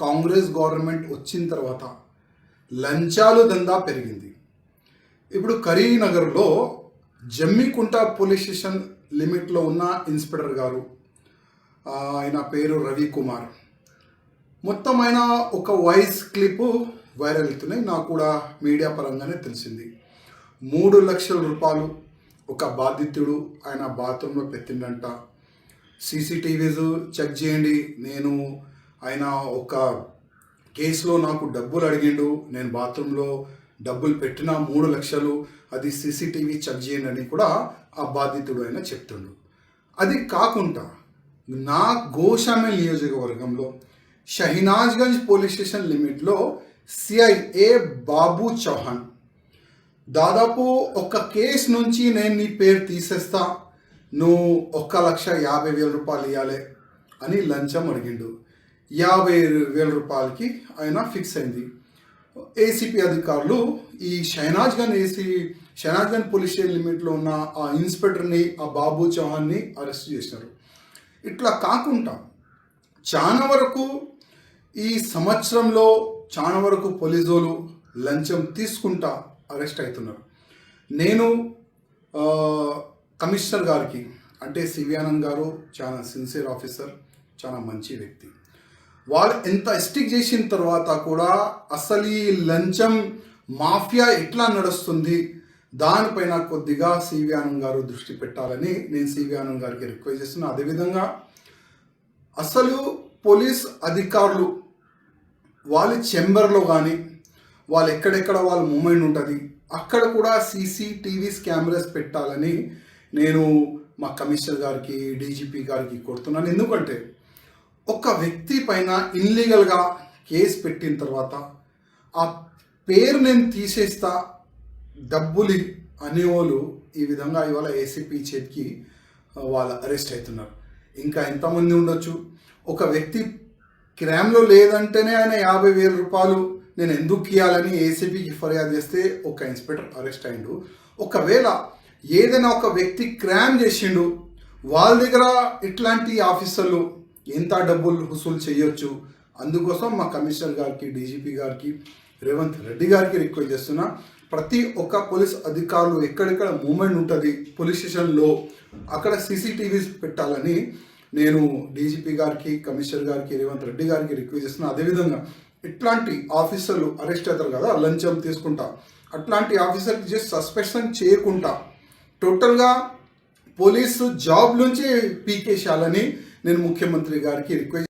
Congress government వచ్చిన తర్వాత లంచాలు దందా పెరిగింది. ఇప్పుడు కరీంనగర్లో జమ్మికుంట పోలీస్ స్టేషన్ లిమిట్లో ఉన్న ఇన్స్పెక్టర్ గారు, ఆయన పేరు రవికుమార్, మొత్తం ఆయన ఒక వాయిస్ క్లిప్ వైరల్ అవుతున్నాయి. నాకు కూడా మీడియా పరంగానే తెలిసింది. 3 లక్షల రూపాయలు ఒక బాధితుడు ఆయన బాత్రూంలో పెట్టిండంట. సీసీటీవీస్ చెక్ చేయండి, నేను ఆయన ఒక కేసులో నాకు డబ్బులు అడిగిండు, నేను బాత్రూంలో డబ్బులు పెట్టిన 3 లక్షలు, అది సీసీటీవీ చెక్ చేయండి అని కూడా ఆ బాధితుడు ఆయన చెప్తుండు. అది కాకుండా నా గోషామల్ నియోజకవర్గంలో షహీనాజ్గంజ్ పోలీస్ స్టేషన్ లిమిట్లో సిఐఏ బాబు చౌహాన్ దాదాపు ఒక కేసు నుంచి నేను నీ పేరు తీసేస్తా, నువ్వు 1,50,000 రూపాయలు ఇవ్వాలి అని లంచం అడిగిండు. 50,000 రూపాయలకి ఆయన ఫిక్స్ అయింది. ఏసీపీ అధికారులు ఈ షహనాజ్గంజ్ పోలీస్ స్టేషన్ లిమిట్లో ఉన్న ఆ ఇన్స్పెక్టర్ని, ఆ బాబు చౌహాన్ని అరెస్ట్ చేశారు. ఇట్లా కాకుండా చాలా వరకు ఈ సంవత్సరంలో చాలా వరకు పోలీసులు లంచం తీసుకుంటా అరెస్ట్ అవుతున్నారు. నేను కమిషనర్ గారికి, అంటే సివి ఆనంద్ గారు చాలా సిన్సియర్ ఆఫీసర్, చాలా మంచి వ్యక్తి, వాళ్ళు ఎంత స్టిక్ చేసిన తర్వాత కూడా అసలు ఈ లంచం మాఫియా ఎట్లా నడుస్తుంది దానిపైన కొద్దిగా సివి ఆనంద్ గారు దృష్టి పెట్టాలని నేను సివి ఆనంద్ గారికి రిక్వెస్ట్ చేస్తున్నా. అదేవిధంగా అసలు పోలీస్ అధికారులు వాళ్ళ చెంబర్లో కానీ వాళ్ళు ఎక్కడెక్కడ వాళ్ళ మూమెంట్ ఉంటుంది అక్కడ కూడా సీసీటీవీస్ కెమెరాస్ పెట్టాలని నేను మా కమిషనర్ గారికి, డీజీపీ గారికి కోరుతున్నాను. ఎందుకంటే ఒక వ్యక్తి పైన ఇల్లీగల్గా కేసు పెట్టిన తర్వాత ఆ పేరు నేను తీసేస్తా, డబ్బులు అనేవాళ్ళు ఈ విధంగా ఇవాళ ఏసీపీ చేతికి వాళ్ళు అరెస్ట్ అవుతున్నారు. ఇంకా ఎంతమంది ఉండొచ్చు. ఒక వ్యక్తి క్రైమ్లో లేదంటేనే ఆయన 50,000 రూపాయలు నేను ఎందుకు ఇవ్వాలని ఏసీపీకి ఫిర్యాదు చేస్తే ఒక ఇన్స్పెక్టర్ అరెస్ట్ అయిండు. ఒకవేళ ఏదైనా ఒక వ్యక్తి క్రైమ్ చేసిండు, వాళ్ళ దగ్గర ఇట్లాంటి ఆఫీసర్లు ఎంత డబ్బులు వసూలు చేయొచ్చు. అందుకోసం మా కమిషనర్ గారికి, డీజీపీ గారికి, రేవంత్ రెడ్డి గారికి రిక్వెస్ట్ చేస్తున్నా, ప్రతి ఒక్క పోలీస్ అధికారులు ఎక్కడెక్కడ మూమెంట్ ఉంటుంది పోలీస్ స్టేషన్లో అక్కడ సీసీటీవీస్ పెట్టాలని నేను డీజీపీ గారికి, కమిషనర్ గారికి, రేవంత్ రెడ్డి గారికి రిక్వెస్ట్ చేస్తున్నా. అదేవిధంగా ఇట్లాంటి ఆఫీసర్లు అరెస్ట్ అవుతారు కదా లంచం తీసుకుంటా, అట్లాంటి ఆఫీసర్కి జస్ట్ సస్పెన్షన్ చేయకుండా టోటల్గా పోలీసు జాబ్ నుంచి పీకేసేయాలని నేను ముఖ్యమంత్రి గారికి రిక్వెస్ట్